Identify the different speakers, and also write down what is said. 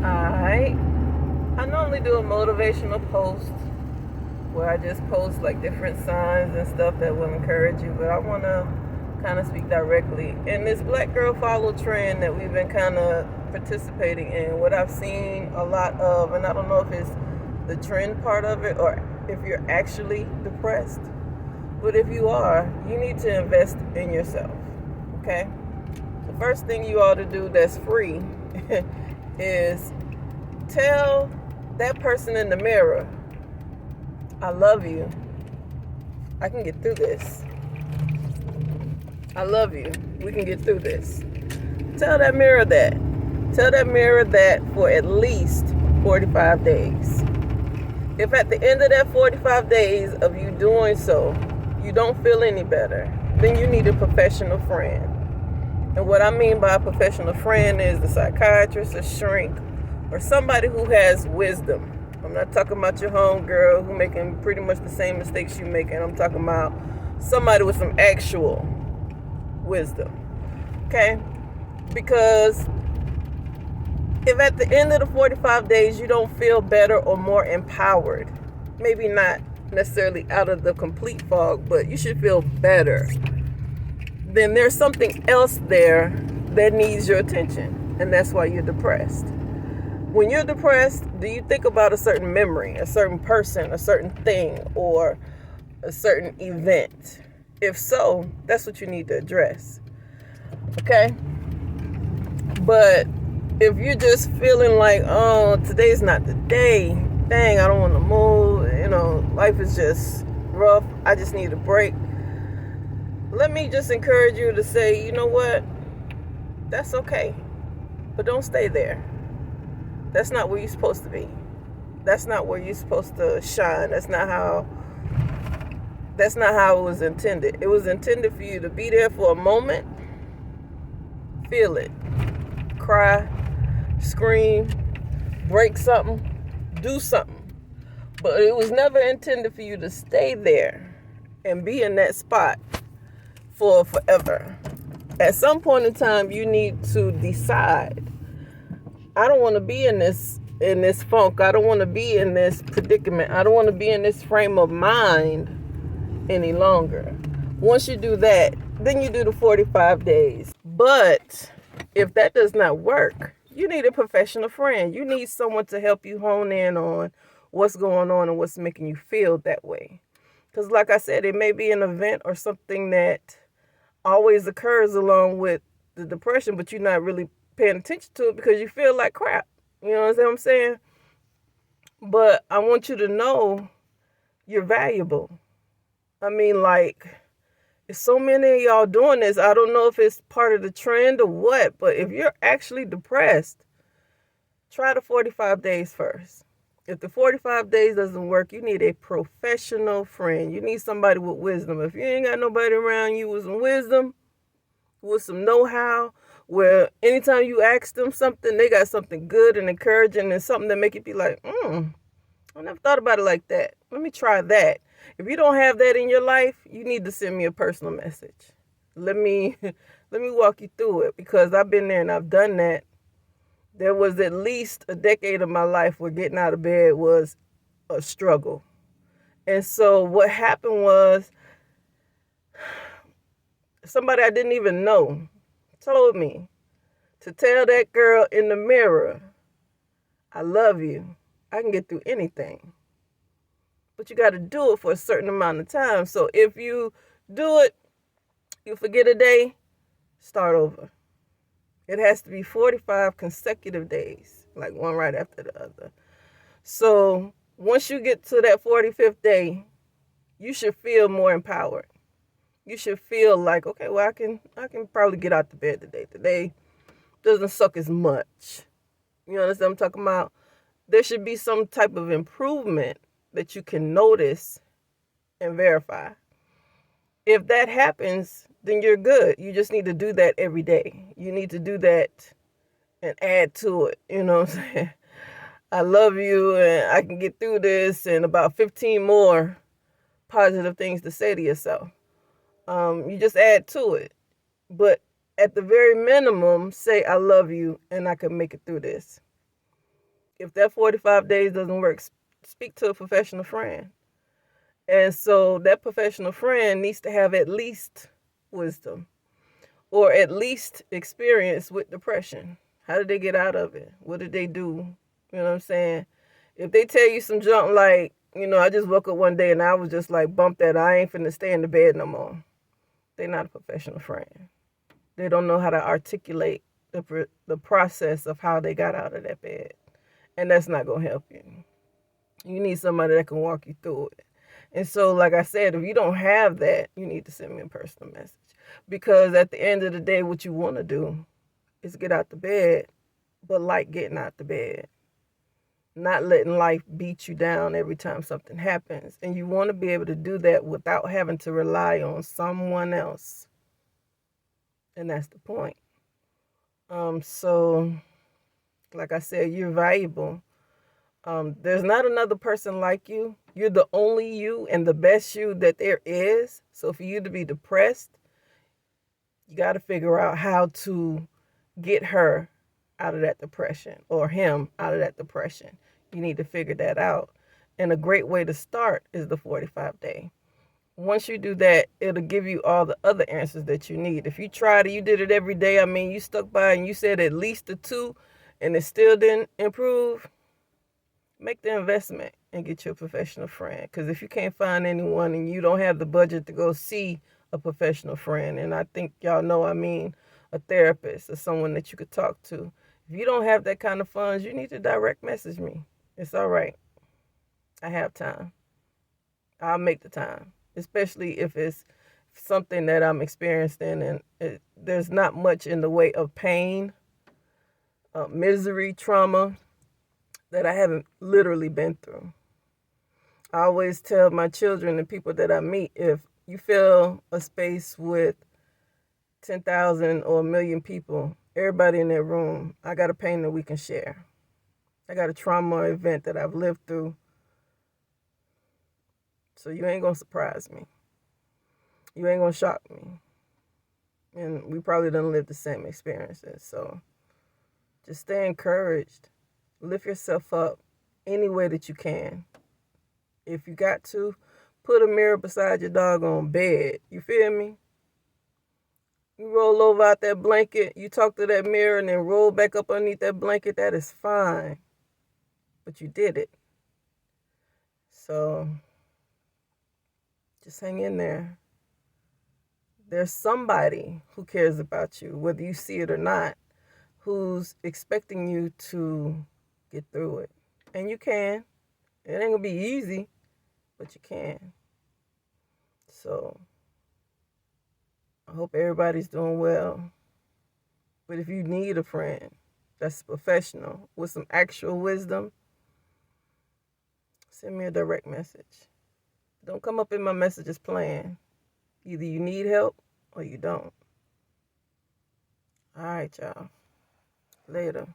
Speaker 1: Alright. I normally do a motivational post where I just post like different signs and stuff that will encourage you, but I want to kind of speak directly. In this black girl follow trend that we've been kind of participating in, what I've seen a lot of, and I don't know if it's the trend part of it or if you're actually depressed, but if you are, you need to invest in yourself, okay? The first thing you ought to do that's free is tell that person in the mirror, I love you. I can get through this. I love you. We can get through this. Tell that mirror that. Tell that mirror that for at least 45 days. If at the end of that 45 days of you doing so, you don't feel any better, then you need a professional friend. And what I mean by a professional friend is a psychiatrist, a shrink, or somebody who has wisdom. I'm not talking about your homegirl who making pretty much the same mistakes you making. I'm talking about somebody with some actual wisdom. Okay? Because if at the end of the 45 days you don't feel better or more empowered, maybe not necessarily out of the complete fog, but you should feel better, then there's something else there that needs your attention, and that's why you're depressed. When you're depressed, do you think about a certain memory, a certain person, a certain thing, or a certain event? If so, that's what you need to address. Okay? But if you're just feeling like, oh, today's not the day, dang, I don't want to move, life is just rough, I just need a break. Let me just encourage you to say, you know what? That's okay. But don't stay there. That's not where you're supposed to be. That's not where you're supposed to shine. That's not how it was intended. It was intended for you to be there for a moment, feel it, cry, scream, break something, do something. But it was never intended for you to stay there and be in that spot for forever. At some point in time, you need to decide, I don't want to be in this funk. I don't want to be in this predicament. I don't want to be in this frame of mind any longer. Once you do that, then you do the 45 days. But if that does not work, you need a professional friend. You need someone to help you hone in on what's going on and what's making you feel that way. Because like I said, it may be an event or something that always occurs along with the depression, but you're not really paying attention to it because you feel like crap. You know what I'm saying? But I want you to know you're valuable. I mean, like, there's so many of y'all doing this. I don't know if it's part of the trend or what, but if you're actually depressed, try the 45 days first. If the 45 days doesn't work, you need a professional friend. You need somebody with wisdom. If you ain't got nobody around you with some wisdom, with some know-how, where anytime you ask them something, they got something good and encouraging and something that make you be like, I never thought about it like that. Let me try that. If you don't have that in your life, you need to send me a personal message. Let me walk you through it, because I've been there and I've done that. There was at least a decade of my life where getting out of bed was a struggle. And so what happened was, somebody I didn't even know told me to tell that girl in the mirror, I love you. I can get through anything. But you got to do it for a certain amount of time. So if you do it, you forget a day, start over. It has to be 45 consecutive days, like one right after the other. So once you get to that 45th day, you should feel more empowered. You should feel like, okay, well, I can probably get out the bed today. Today doesn't suck as much. You understand what I'm talking about? There should be some type of improvement that you can notice and verify. If that happens, then you're good. You just need to do that every day. You need to do that and add to it. You know what I'm saying? I love you and I can get through this, and about 15 more positive things to say to yourself. You just add to it. But at the very minimum, say, I love you and I can make it through this. If that 45 days doesn't work, speak to a professional friend. And so that professional friend needs to have at least wisdom or at least experience with depression. How did they get out of it? What did they do? You know what I'm saying? If they tell you some junk like, I just woke up one day and I was just like, bump that, I ain't finna stay in the bed no more. They're not a professional friend. They don't know how to articulate the process of how they got out of that bed. And that's not going to help you. You need somebody that can walk you through it. And so, like I said, if you don't have that, you need to send me a personal message. Because at the end of the day, what you want to do is get out the bed, but like getting out the bed. Not letting life beat you down every time something happens. And you want to be able to do that without having to rely on someone else. And that's the point. So, like I said, you're valuable. There's not another person like you. You're the only you and the best you that there is. So for you to be depressed, you got to figure out how to get her out of that depression or him out of that depression. You need to figure that out. And a great way to start is the 45-day. Once you do that, it'll give you all the other answers that you need. If you tried it, you did it every day. I mean, you stuck by and you said at least a 2 and it still didn't improve, make the investment and get you a professional friend. Because if you can't find anyone and you don't have the budget to go see a professional friend, and I think y'all know I mean a therapist or someone that you could talk to. If you don't have that kind of funds, you need to direct message me. It's all right. I have time. I'll make the time, especially if it's something that I'm experiencing and there's not much in the way of pain, misery, trauma that I haven't literally been through. I always tell my children and people that I meet, if you fill a space with 10,000 or 1,000,000 people, everybody in that room, I got a pain that we can share. I got a trauma event that I've lived through. So you ain't going to surprise me. You ain't going to shock me. And we probably done live the same experiences. So just stay encouraged. Lift yourself up any way that you can. If you got to, put a mirror beside your doggone bed. You feel me? You roll over out that blanket, you talk to that mirror, and then roll back up underneath that blanket. That is fine. But you did it. So just hang in there. There's somebody who cares about you, whether you see it or not, who's expecting you to get through it. And you can. It ain't going to be easy, but you can. So I hope everybody's doing well. But if you need a friend that's professional with some actual wisdom, send me a direct message. Don't come up in my messages playing. Either you need help or you don't. All right, y'all. Later.